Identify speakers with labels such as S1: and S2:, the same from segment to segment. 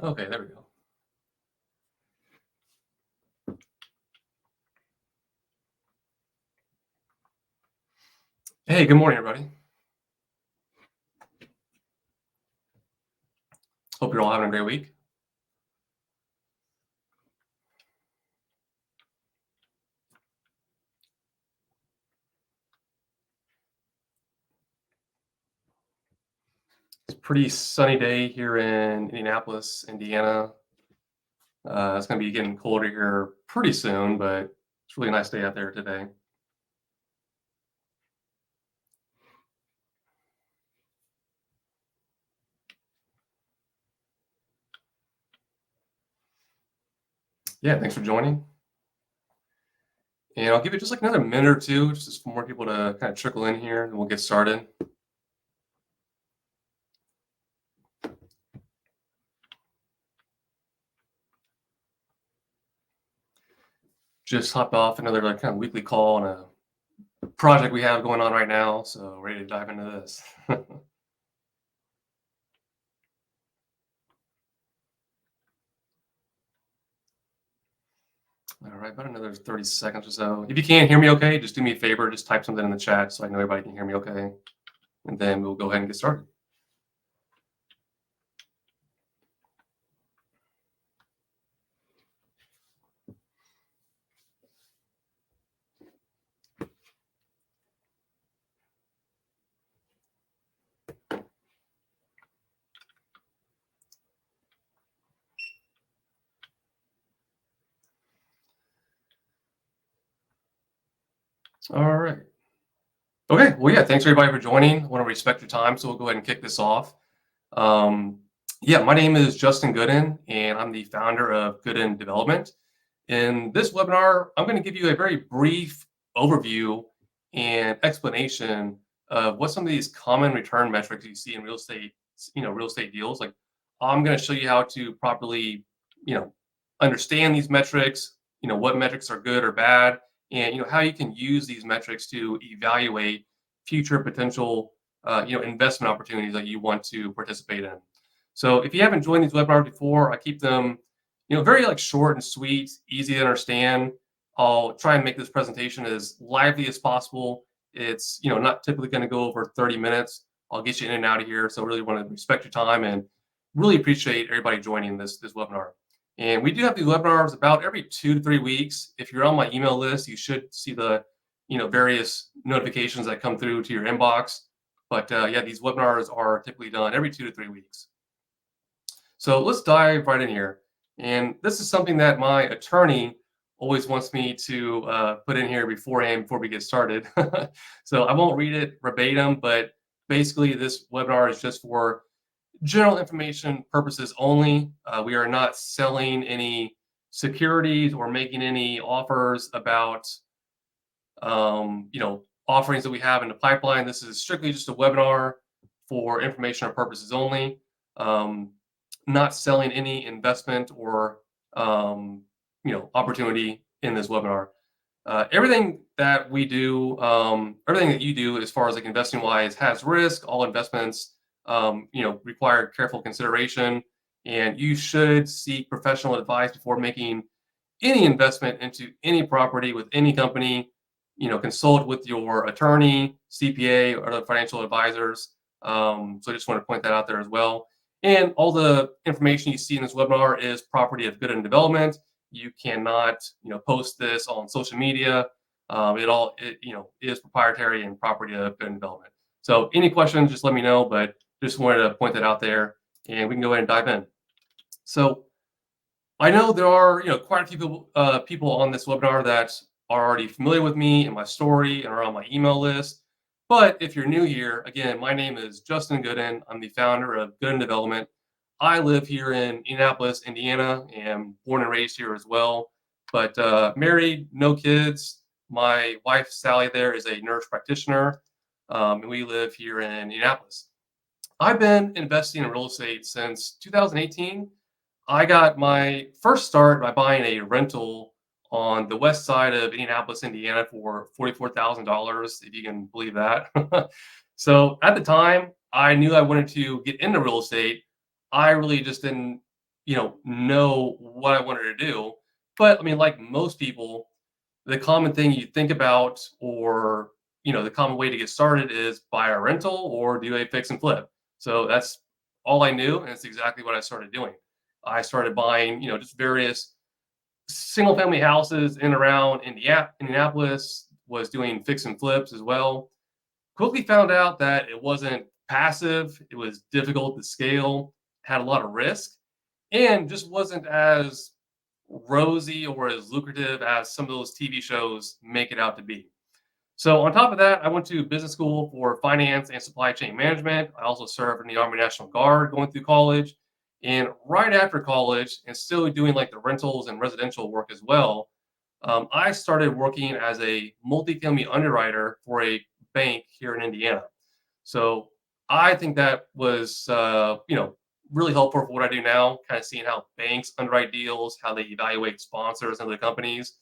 S1: Okay, there we go. Hey, good morning, everybody. Hope you're all having a great week. It's a pretty sunny day here in Indianapolis, Indiana. It's going to be getting colder here pretty soon, but it's a really nice day out there today. Yeah, thanks for joining. And I'll give it just like another minute or two, just for more people to kind of trickle in here, and we'll get started. Just hopped off another like kind of weekly call on a project we have going on right now, so ready to dive into this. All right, about another 30 seconds or so. If you can't hear me okay, just do me a favor, just type something in the chat so I know everybody can hear me okay. And then we'll go ahead and get started. All right. Okay, well, yeah, thanks everybody for joining. I want to respect your time, so we'll go ahead and kick this off. Um, yeah, my name is Justin Goodin, and I'm the founder of Goodin Development. In this webinar, I'm going to give you a very brief overview and explanation of what some of these common return metrics you see in real estate, real estate deals. Like, I'm going to show you how to properly, you know, understand these metrics, what metrics are good or bad, and how you can use these metrics to evaluate future potential investment opportunities that you want to participate in. So if you haven't joined these webinars before, I keep them very like short and sweet, easy to understand. I'll try and make this presentation as lively as possible. It's not typically going to go over 30 minutes. I'll get you in and out of here. So I really want to respect your time and really appreciate everybody joining this webinar. And we do have these webinars about every 2 to 3 weeks. If you're on my email list, you should see the various notifications that come through to your inbox. But yeah, these webinars are typically done every 2 to 3 weeks. So let's dive right in here. And this is something that my attorney always wants me to put in here beforehand before we get started. So I won't read it verbatim, but basically this webinar is just for general information purposes only. We are not selling any securities or making any offers about offerings that we have in the pipeline. This is strictly just a webinar for informational purposes only. Not selling any investment or opportunity in this webinar. Everything that we do, everything that you do as far as like investing wise has risk. All investments require careful consideration, and you should seek professional advice before making any investment into any property with any company. Consult with your attorney, CPA, or the financial advisors. So I just want to point that out there as well. And all the information you see in this webinar is property of Goodin Development. You cannot, post this on social media. It is proprietary and property of Goodin Development. So any questions, just let me know. But just wanted to point that out there, and we can go ahead and dive in. So I know there are, quite a few people on this webinar that are already familiar with me and my story and are on my email list. But if you're new here, again, my name is Justin Goodin. I'm the founder of Goodin Development. I live here in Indianapolis, Indiana, and born and raised here as well. But married, no kids. My wife, Sally, there is a nurse practitioner, and we live here in Indianapolis. I've been investing in real estate since 2018. I got my first start by buying a rental on the west side of Indianapolis, Indiana for $44,000, if you can believe that. So at the time, I knew I wanted to get into real estate. I really just didn't know what I wanted to do. But I mean, like most people, the common thing you think about, or the common way to get started is buy a rental or do a fix and flip. So that's all I knew, and it's exactly what I started doing. I started buying, just various single family houses in and around Indianapolis, was doing fix and flips as well. Quickly found out that it wasn't passive, it was difficult to scale, had a lot of risk, and just wasn't as rosy or as lucrative as some of those TV shows make it out to be. So on top of that, I went to business school for finance and supply chain management. I also served in the Army National Guard going through college. And right after college, and still doing like the rentals and residential work as well, I started working as a multifamily underwriter for a bank here in Indiana. So I think that was, really helpful for what I do now, kind of seeing how banks underwrite deals, how they evaluate sponsors and other companies.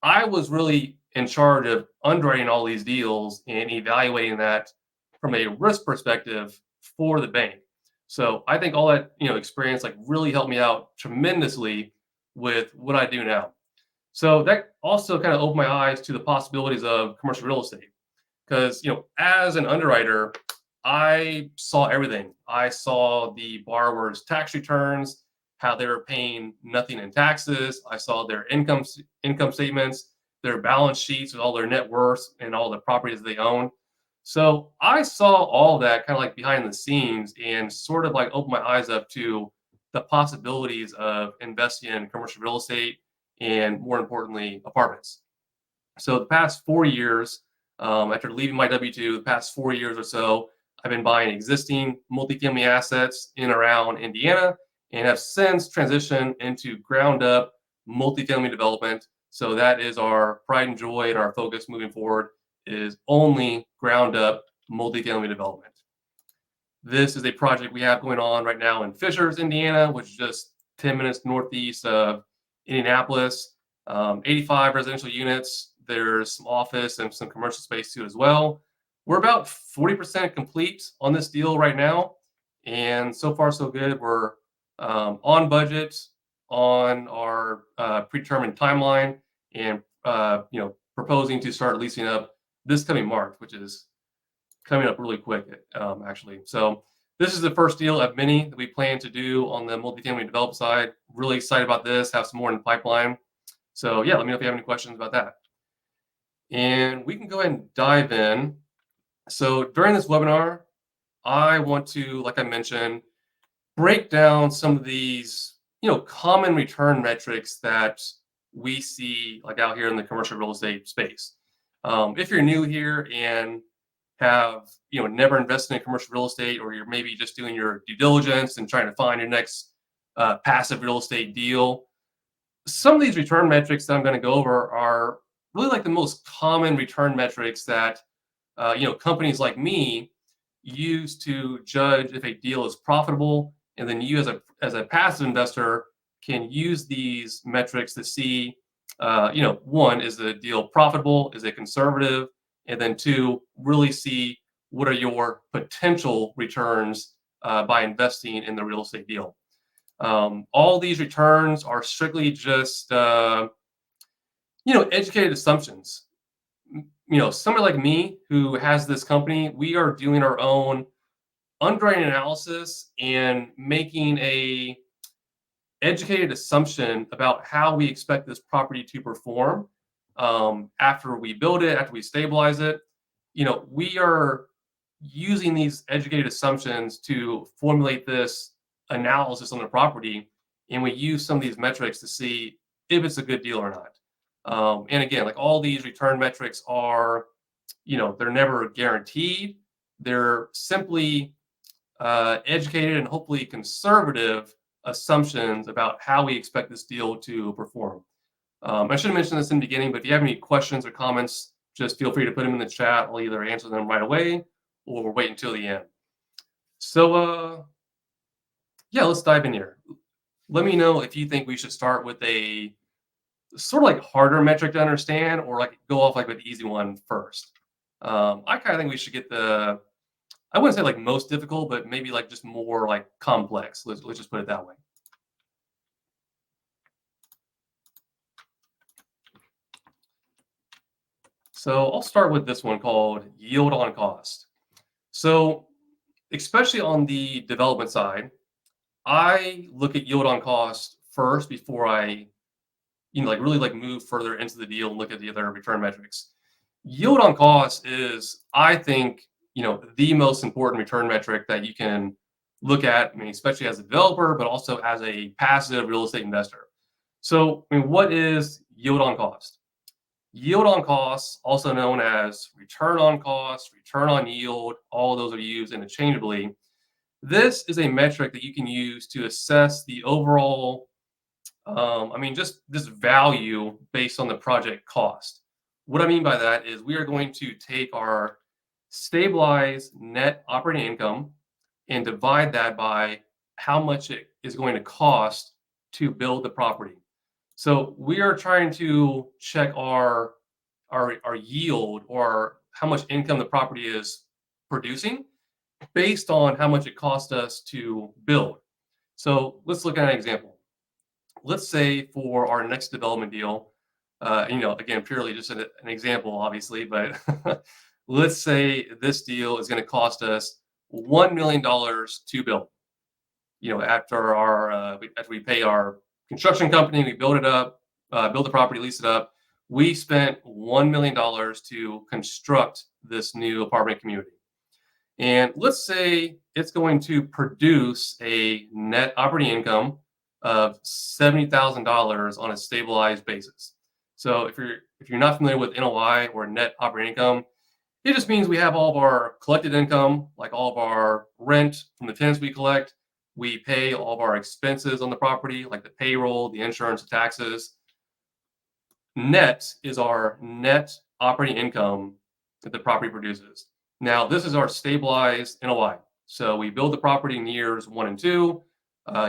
S1: I was really in charge of underwriting all these deals and evaluating that from a risk perspective for the bank. So I think all that, experience like really helped me out tremendously with what I do now. So that also kind of opened my eyes to the possibilities of commercial real estate. Because, as an underwriter, I saw everything. I saw the borrower's tax returns, how they were paying nothing in taxes. I saw their income statements, their balance sheets with all their net worths and all the properties they own. So I saw all that kind of like behind the scenes and sort of like opened my eyes up to the possibilities of investing in commercial real estate and, more importantly, apartments. So the past 4 years, after leaving my W-2, the past 4 years or so, I've been buying existing multifamily assets in and around Indiana and have since transitioned into ground up multifamily development. So that is our pride and joy, and our focus moving forward is only ground up multifamily development. This is a project we have going on right now in Fishers, Indiana, which is just 10 minutes northeast of Indianapolis. 85 residential units. There's some office and some commercial space too as well. We're about 40% complete on this deal right now, and so far so good. We're on budget, on our predetermined timeline, and proposing to start leasing up this coming March, which is coming up really quick, actually. So this is the first deal of many that we plan to do on the multifamily development side. Really excited about this. Have some more in the pipeline. So yeah, let me know if you have any questions about that. And we can go ahead and dive in. So during this webinar, I want to, like I mentioned, break down some of these, common return metrics that we see like out here in the commercial real estate space. If you're new here and have never invested in commercial real estate, or you're maybe just doing your due diligence and trying to find your next passive real estate deal, some of these return metrics that I'm going to go over are really like the most common return metrics that companies like me use to judge if a deal is profitable, and then you as a passive investor can use these metrics to see, one, is the deal profitable, is it conservative, and then two, really see what are your potential returns by investing in the real estate deal. All these returns are strictly just educated assumptions. Somebody like me who has this company, we are doing our own underwriting analysis and making a educated assumption about how we expect this property to perform after we build it, after we stabilize it. We are using these educated assumptions to formulate this analysis on the property, and we use some of these metrics to see if it's a good deal or not. And again, like all these return metrics are, they're never guaranteed. They're simply educated and hopefully conservative assumptions about how we expect this deal to perform. I should have mentioned this in the beginning, but if you have any questions or comments, just feel free to put them in the chat. I'll either answer them right away or wait until the end. So, yeah, let's dive in here. Let me know if you think we should start with a sort of like harder metric to understand, or like go off like with the easy one first. I kind of think we should get I wouldn't say like most difficult, but maybe like just more like complex. Let's just put it that way. So I'll start with this one called yield on cost. So especially on the development side, I look at yield on cost first before I, like really like move further into the deal and look at the other return metrics. Yield on cost is, I think, the most important return metric that you can look at. I mean, especially as a developer, but also as a passive real estate investor. So, I mean, what is yield on cost? Yield on cost, also known as return on cost, return on yield, all of those are used interchangeably. This is a metric that you can use to assess the overall, just this value based on the project cost. What I mean by that is we are going to take our stabilized net operating income and divide that by how much it is going to cost to build the property. So we are trying to check our yield or how much income the property is producing based on how much it cost us to build. So let's look at an example. Let's say for our next development deal, again, purely just an example, obviously, but let's say this deal is going to cost us $1 million to build. After we pay our construction company, we build it up, build the property, lease it up. We spent $1 million to construct this new apartment community. And let's say it's going to produce a net operating income of $70,000 on a stabilized basis. So if you're not familiar with NOI or net operating income, it just means we have all of our collected income, like all of our rent from the tenants we collect. We pay all of our expenses on the property, like the payroll, the insurance, the taxes. Net is our net operating income that the property produces. Now, this is our stabilized NOI. So we build the property in years 1 and 2.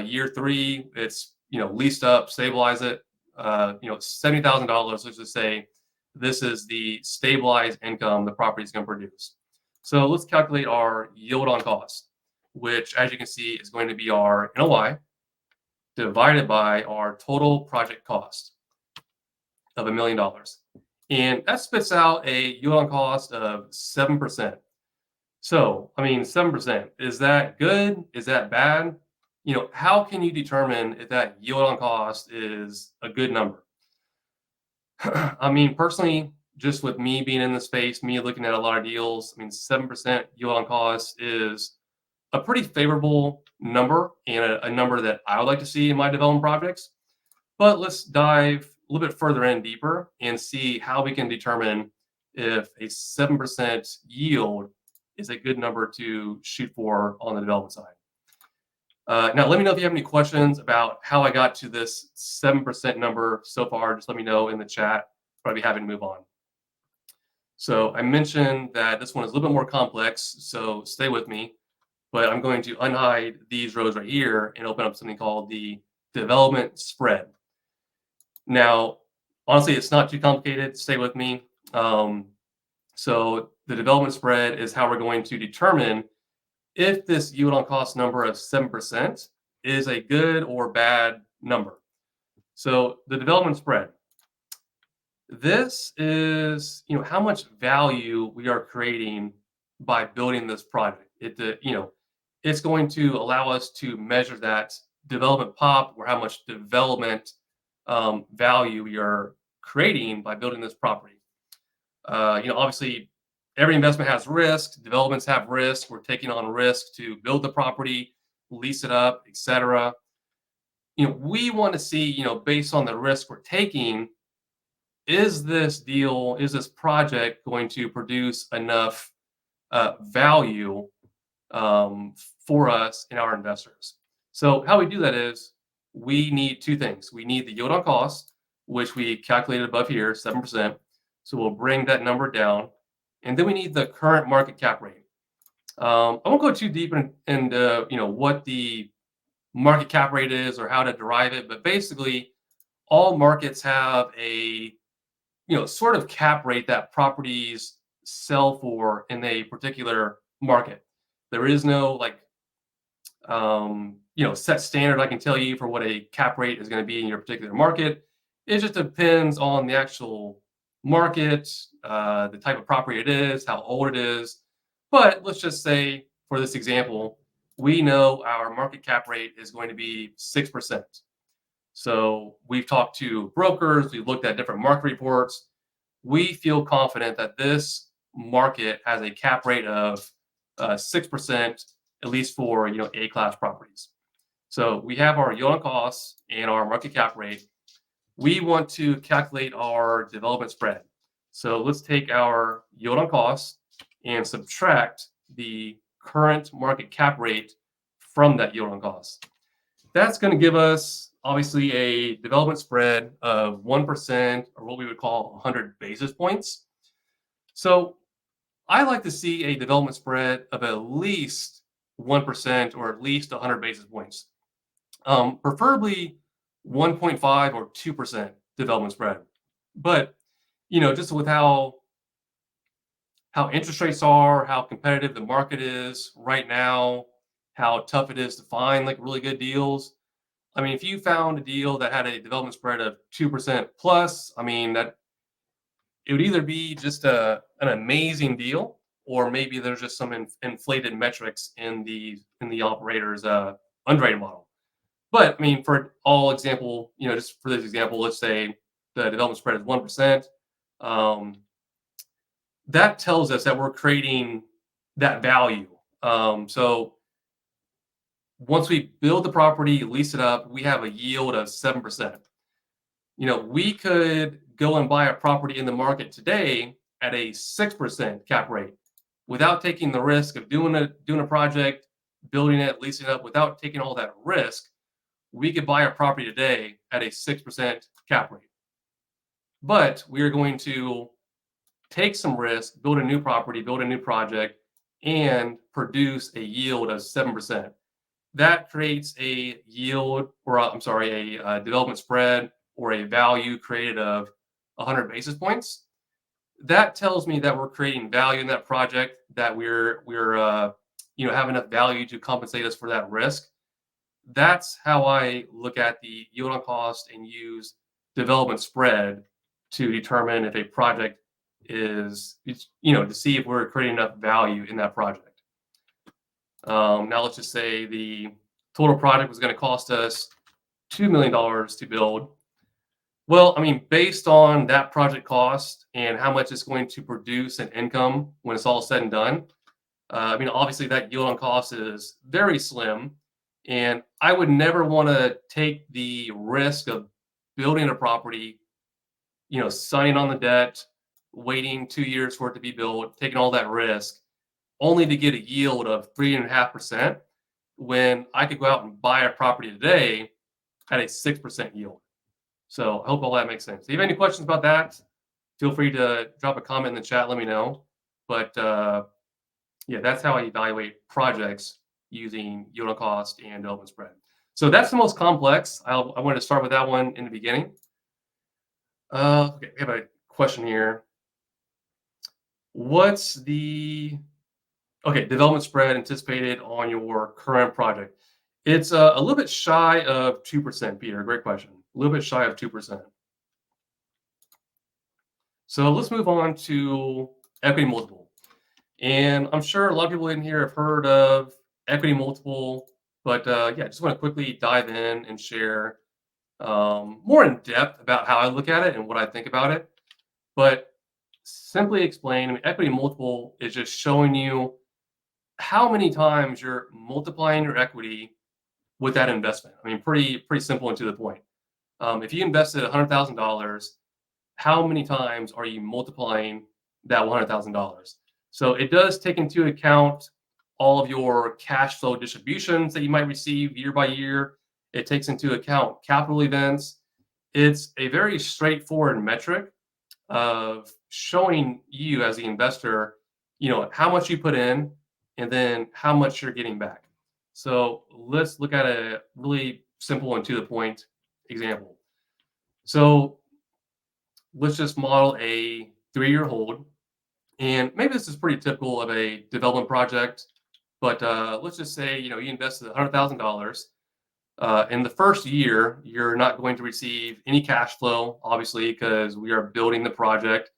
S1: Year 3, it's leased up, stabilize it. $70,000. Let's just say this is the stabilized income the property is going to produce. So let's calculate our yield on cost, which, as you can see, is going to be our NOI divided by our total project cost of $1 million. And that spits out a yield on cost of 7%. So, 7%, is that good? Is that bad? How can you determine if that yield on cost is a good number? Personally, just with me being in the space, me looking at a lot of deals, 7% yield on cost is a pretty favorable number and a number that I would like to see in my development projects. But let's dive a little bit further in deeper and see how we can determine if a 7% yield is a good number to shoot for on the development side. Now, let me know if you have any questions about how I got to this 7% number so far. Just let me know in the chat. Probably happy to move on. So I mentioned that this one is a little bit more complex, so stay with me. But I'm going to unhide these rows right here and open up something called the development spread. Now, honestly, it's not too complicated. Stay with me. So the development spread is how we're going to determine if this yield on cost number of 7% is a good or bad number. So the development spread, this is, how much value we are creating by building this project. It's going to allow us to measure that development pop or how much development value we are creating by building this property. Obviously, every investment has risk. Developments have risk. We're taking on risk to build the property, lease it up, etc. We want to see, based on the risk we're taking, is this project going to produce enough value for us and our investors? So how we do that is we need two things. We need the yield on cost, which we calculated above here, 7%. So we'll bring that number down. And then we need the current market cap rate. I won't go too deep into what the market cap rate is or how to derive it, but basically all markets have a sort of cap rate that properties sell for in a particular market. There is no set standard I can tell you for what a cap rate is going to be in your particular market. It just depends on the actual market, the type of property it is, how old it is. But let's just say, for this example, we know our market cap rate is going to be 6%. So we've talked to brokers, we've looked at different market reports. We feel confident that this market has a cap rate of 6%, at least for A-class properties. So we have our yield on costs and our market cap rate. We want to calculate our development spread. So let's take our yield on costs and subtract the current market cap rate from that yield on costs. That's going to give us obviously a development spread of 1%, or what we would call 100 basis points. So I like to see a development spread of at least 1% or at least 100 basis points. Preferably 1.5 or 2% development spread. But just with how interest rates are, how competitive the market is right now, how tough it is to find like really good deals. I mean, if you found a deal that had a development spread of 2% plus, I mean, that it would either be just an amazing deal, or maybe there's just some inflated metrics in the operator's underwriting model. But I mean, for all example, just for this example, let's say the development spread is 1%. That tells us that we're creating that value. So once we build the property, lease it up, we have a yield of 7%. We could go and buy a property in the market today at a 6% cap rate without taking the risk of doing a project, building it, leasing it up, without taking all that risk. We could buy a property today at a 6% cap rate. But we are going to take some risk, build a new property, build a new project, and produce a yield of 7%. That creates a yield, or a development spread, or a value created of 100 basis points. That tells me that we're creating value in that project, that we're have enough value to compensate us for that risk. That's how I look at the yield on cost and use development spread to determine if a project is, to see if we're creating enough value in that project. Now let's just say the total project was going to cost us $2 million to build. Well, I mean, based on that project cost and how much it's going to produce in income when it's all said and done, I mean, obviously that yield on cost is very slim. And I would never want to take the risk of building a property, signing on the debt, waiting 2 years for it to be built, taking all that risk, only to get a yield of 3.5%, when I could go out and buy a property today at a 6% yield. So I hope all that makes sense. If you have any questions about that, feel free to drop a comment in the chat, let me know. But that's how I evaluate projects using yield on cost and development spread. So that's the most complex. I wanted to start with that one in the beginning. Okay, we have a question here. What's the development spread anticipated on your current project? It's a little bit shy of 2%, Peter. Great question. A little bit shy of 2%. So let's move on to equity multiple. And I'm sure a lot of people in here have heard of equity multiple, but just want to quickly dive in and share more in depth about how I look at it and what I think about it. But simply explain, I mean, equity multiple is just showing you how many times you're multiplying your equity with that investment. I mean, pretty simple and to the point. If you invested $100,000, how many times are you multiplying that $100,000? So it does take into account all of your cash flow distributions that you might receive year by year. It takes into account capital events. It's a very straightforward metric of showing you as the investor, how much you put in and then how much you're getting back. So let's look at a really simple and to the point example. So let's just model a 3-year hold. And maybe this is pretty typical of a development project, but let's just say, you invested $100,000. In the first year, you're not going to receive any cash flow, obviously, because we are building the project.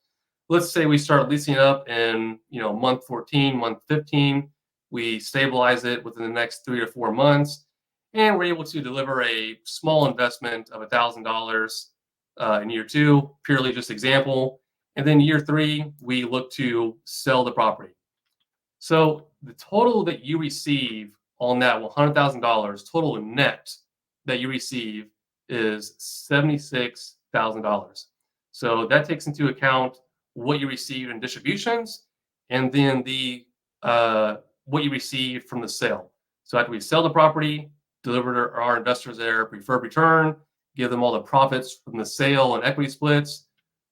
S1: Let's say we start leasing up in month 14, month 15. We stabilize it within the next 3 to 4 months, and we're able to deliver a small investment of $1,000 in year two, purely just example. And then year three, we look to sell the property. So the total that you receive on that $100,000 total net that you receive is $76,000. So that takes into account what you receive in distributions and then the what you receive from the sale. So after we sell the property, deliver to our investors their preferred return, give them all the profits from the sale and equity splits,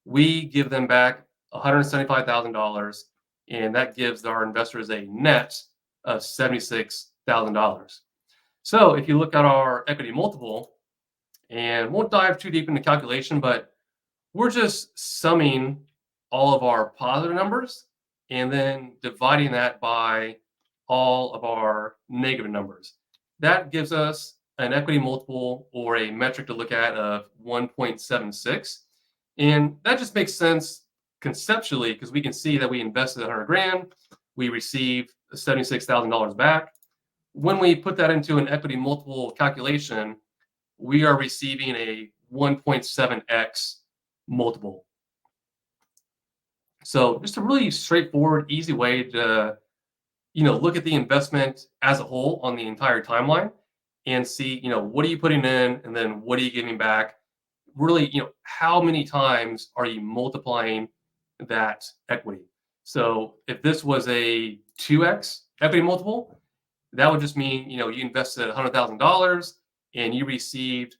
S1: we give them back $175,000, and that gives our investors a net of $76,000. So if you look at our equity multiple, and won't dive too deep into calculation, but we're just summing all of our positive numbers and then dividing that by all of our negative numbers. That gives us an equity multiple, or a metric to look at, of 1.76. And that just makes sense conceptually because we can see that we invested 100 grand, we received $76,000 back. When we put that into an equity multiple calculation, we are receiving a 1.7x multiple. So just a really straightforward, easy way to look at the investment as a whole on the entire timeline and see, what are you putting in and then what are you giving back? Really, how many times are you multiplying that equity? So if this was a 2x equity multiple, that would just mean, you invested $100,000 and you received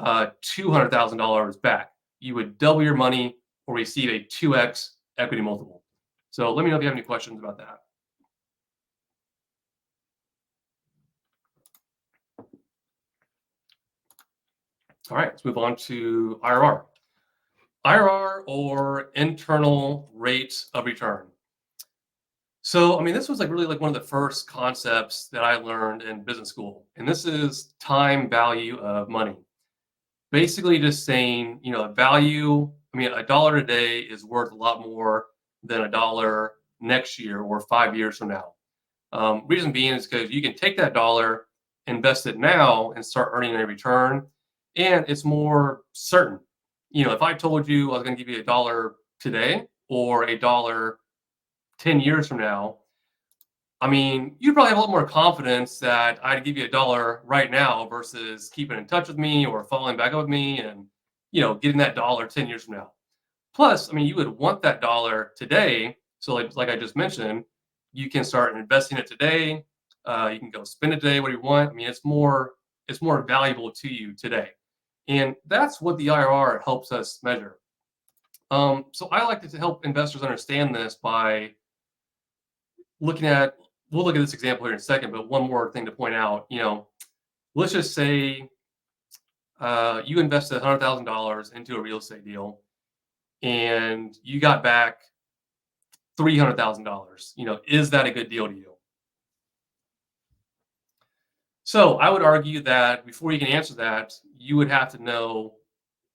S1: $200,000 back. You would double your money or receive a 2x equity multiple. So let me know if you have any questions about that. All right, let's move on to IRR. IRR, or internal rate of return. So, this was really one of the first concepts that I learned in business school. And this is time value of money. Basically just saying, value, a dollar today is worth a lot more than a dollar next year or 5 years from now. Reason being is because you can take that dollar, invest it now, and start earning a return, and it's more certain. If I told you I was going to give you a dollar today or a dollar 10 years from now, you'd probably have a lot more confidence that I'd give you a dollar right now versus keeping in touch with me or following back up with me and, getting that dollar 10 years from now. Plus, you would want that dollar today. So like I just mentioned, you can start investing it today. You can go spend it today, what you want. It's more valuable to you today. And that's what the IRR helps us measure. So I like to help investors understand this by looking at, we'll look at this example here in a second, but one more thing to point out, let's just say you invested $100,000 into a real estate deal and you got back $300,000. Is that a good deal to you? So I would argue that before you can answer that, you would have to know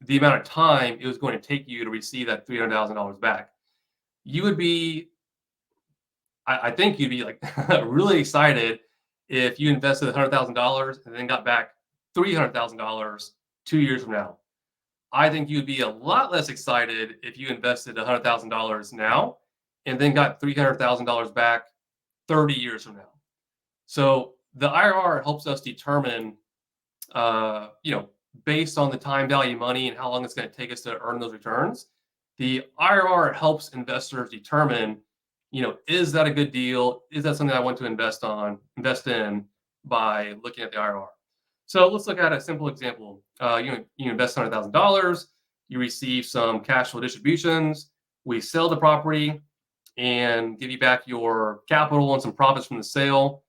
S1: the amount of time it was going to take you to receive that $300,000 back. You would be, I think you'd be really excited if you invested $100,000 and then got back $300,000 2 years from now. I think you'd be a lot less excited if you invested $100,000 now and then got $300,000 back 30 years from now. So the IRR helps us determine, based on the time value of money and how long it's going to take us to earn those returns. The IRR helps investors determine, is that a good deal? Is that something I want to invest in by looking at the IRR? So let's look at a simple example. You invest $100,000, you receive some cash flow distributions, we sell the property and give you back your capital and some profits from the sale.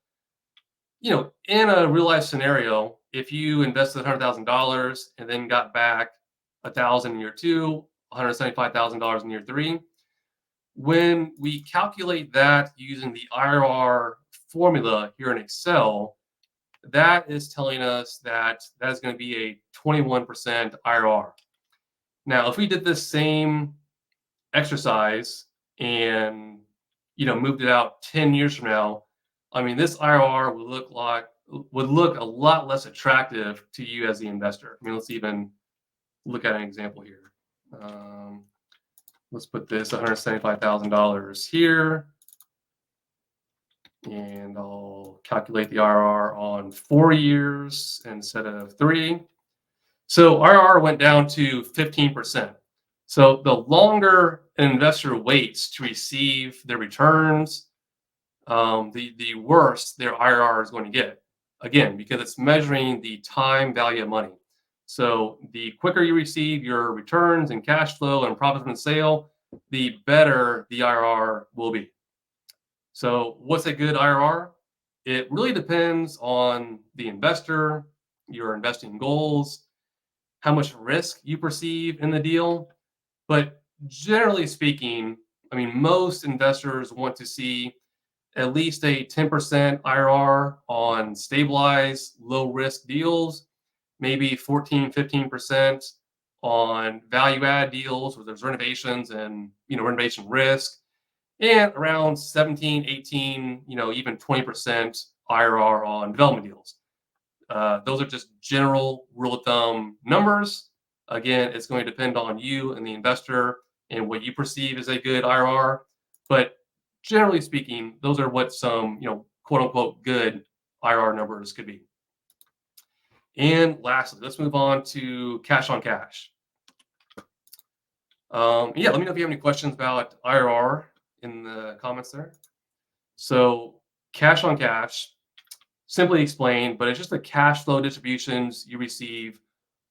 S1: In a real life scenario, if you invested $100,000 and then got back $1,000 in year two, $175,000 in year three, when we calculate that using the IRR formula here in Excel, that is telling us that that is going to be a 21% IRR. Now, if we did this same exercise and moved it out 10 years from now, I mean, this IRR would look a lot less attractive to you as the investor. I mean, let's even look at an example here. Let's put this $175,000 here, and I'll calculate the IRR on 4 years instead of 3. So IRR went down to 15%. So the longer an investor waits to receive their returns, the worse their IRR is going to get. Again, because it's measuring the time value of money. So the quicker you receive your returns and cash flow and profit from the sale, the better the IRR will be. So what's a good IRR? It really depends on the investor, your investing goals, how much risk you perceive in the deal. But generally speaking, I mean, most investors want to see at least a 10% IRR on stabilized, low risk deals, maybe 14, 15% on value add deals where there's renovations and, renovation risk, and around 17, 18, even 20% IRR on development deals. Those are just general rule of thumb numbers. Again, it's going to depend on you and the investor and what you perceive as a good IRR. But generally speaking, those are what some, quote unquote, good IRR numbers could be. And lastly, let's move on to cash on cash. Let me know if you have any questions about IRR in the comments there. So cash on cash, simply explained, but it's just the cash flow distributions you receive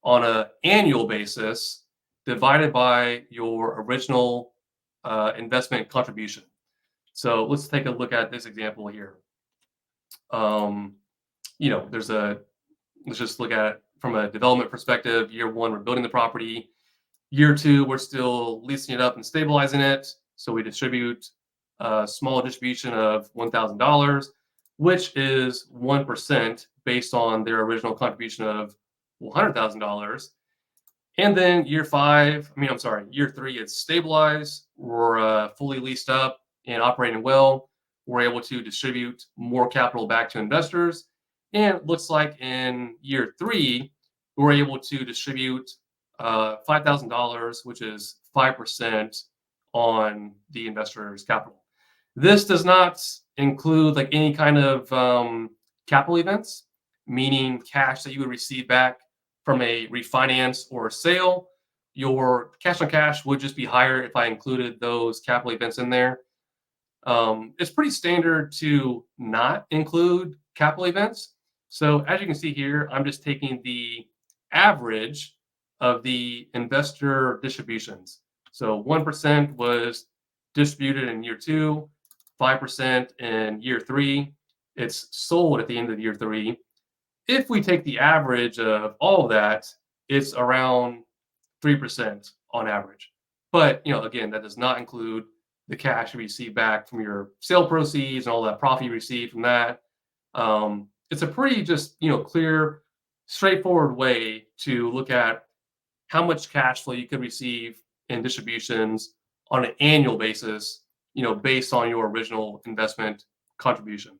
S1: on an annual basis divided by your original investment contribution. So let's take a look at this example here. Let's just look at it from a development perspective. Year 1, we're building the property. Year 2, we're still leasing it up and stabilizing it. So we distribute a small distribution of $1,000, which is 1% based on their original contribution of $100,000. And then year 3, it's stabilized. We're fully leased up and operating well. We're able to distribute more capital back to investors. And it looks like in year 3, we're able to distribute $5,000, which is 5% on the investor's capital. This does not include like any kind of capital events, meaning cash that you would receive back from a refinance or a sale. Your cash on cash would just be higher if I included those capital events in there. It's pretty standard to not include capital events. So as you can see here, I'm just taking the average of the investor distributions. So 1% was distributed in year 2, 5% in year 3. It's sold at the end of year 3. If we take the average of all of that, it's around 3% on average. But again, that does not include the cash you receive back from your sale proceeds and all that profit you receive from that. It's a pretty just clear, straightforward way to look at how much cash flow you could receive in distributions on an annual basis, based on your original investment contribution.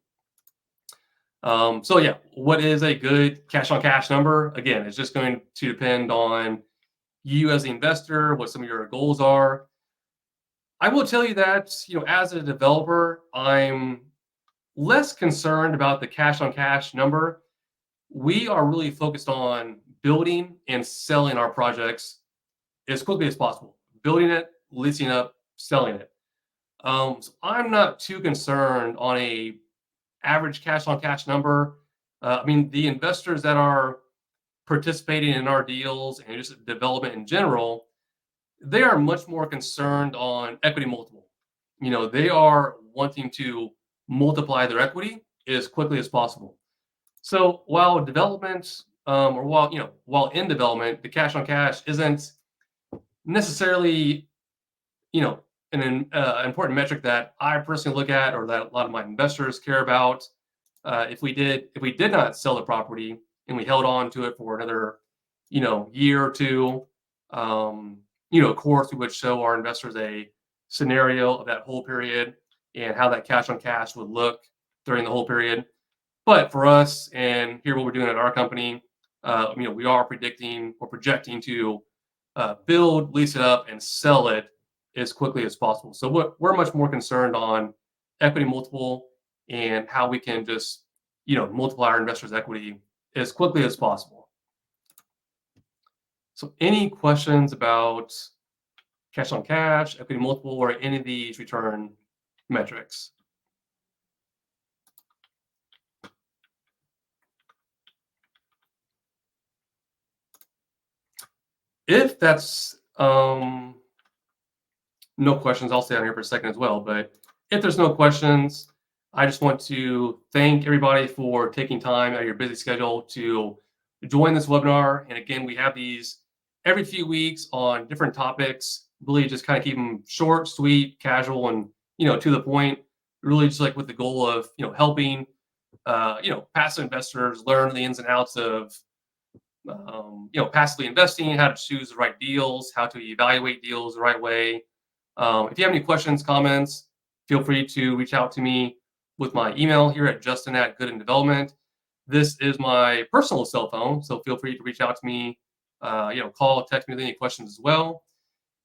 S1: What is a good cash on cash number? Again, it's just going to depend on you as the investor, what some of your goals are. I will tell you that, as a developer, I'm less concerned about the cash on cash number. We are really focused on building and selling our projects as quickly as possible. Building it, leasing up, selling it. So I'm not too concerned on a average cash on cash number. The investors that are participating in our deals and just development in general, they are much more concerned on equity multiple. They are wanting to multiply their equity as quickly as possible. So while development, while in development, the cash on cash isn't necessarily, an important metric that I personally look at or that a lot of my investors care about. if we did not sell the property and we held on to it for another, year or two, um, of course, we would show our investors a scenario of that whole period and how that cash on cash would look during the whole period. But for us, and here what we're doing at our company, we are predicting or projecting to build, lease it up, and sell it as quickly as possible. So we're much more concerned on equity multiple and how we can just multiply our investors' equity as quickly as possible. So any questions about cash on cash, equity multiple, or any of these return metrics? If that's no questions, I'll stay on here for a second as well. But if there's no questions, I just want to thank everybody for taking time out of your busy schedule to join this webinar. And again, we have these every few weeks on different topics. Really, just kind of keep them short, sweet, casual, and to the point. Really, just like with the goal of helping passive investors learn the ins and outs of passively investing, how to choose the right deals, how to evaluate deals the right way. If you have any questions, comments, feel free to reach out to me with my email here at Justin@Goodin Development. This is my personal cell phone, so feel free to reach out to me. Call, text me with any questions as well.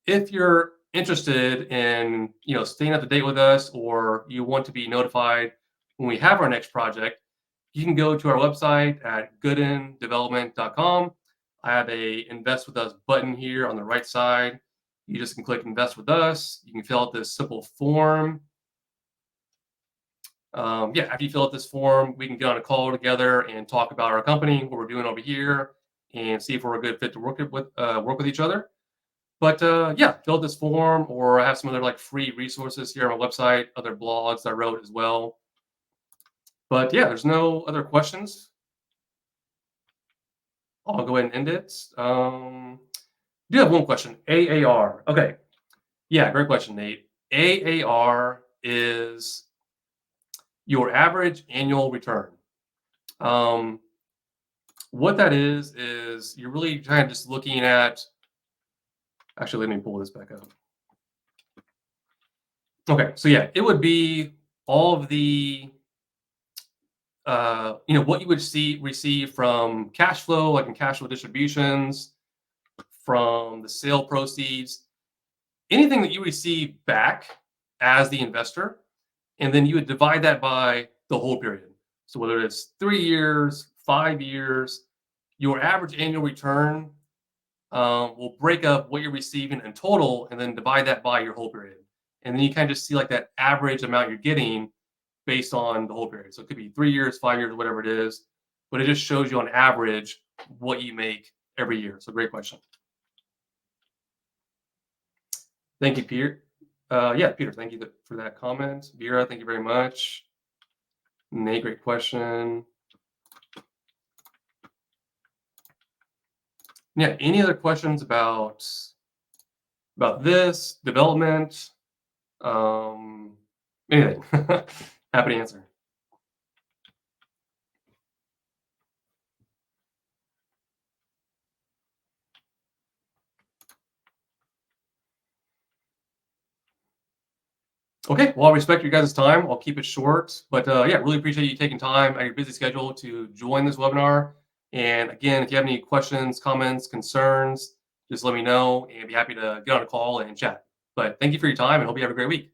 S1: If you're interested in staying up to date with us, or you want to be notified when we have our next project, you can go to our website at goodindevelopment.com. I have a Invest With Us button here on the right side. You just can click Invest With Us. You can fill out this simple form. After you fill out this form, we can get on a call together and talk about our company, what we're doing over here, and see if we're a good fit to work with each other. But fill out this form, or I have some other free resources here on my website, other blogs I wrote as well. But there's no other questions. I'll go ahead and end it. Do have one question. AAR. Okay. Yeah, great question, Nate. AAR is your average annual return. What that is you're really kind of just looking at. Actually, let me pull this back up. Okay, so it would be all of the what you would receive from cash flow, like in cash flow distributions, from the sale proceeds, anything that you receive back as the investor, and then you would divide that by the whole period. So whether it's 3 years, 5 years, your average annual return will break up what you're receiving in total and then divide that by your whole period. And then you kind of just see that average amount you're getting based on the whole period. So it could be 3 years, 5 years, whatever it is, but it just shows you on average what you make every year. So great question. Thank you, Peter. Peter, thank you for that comment. Vera, thank you very much. Nate, great question. Any other questions about this development? Anything? Happy to answer. Okay, well, I respect your guys' time. I'll keep it short, but really appreciate you taking time out of your busy schedule to join this webinar. And again, if you have any questions, comments, concerns, just let me know, and be happy to get on a call and chat. But thank you for your time, and hope you have a great week.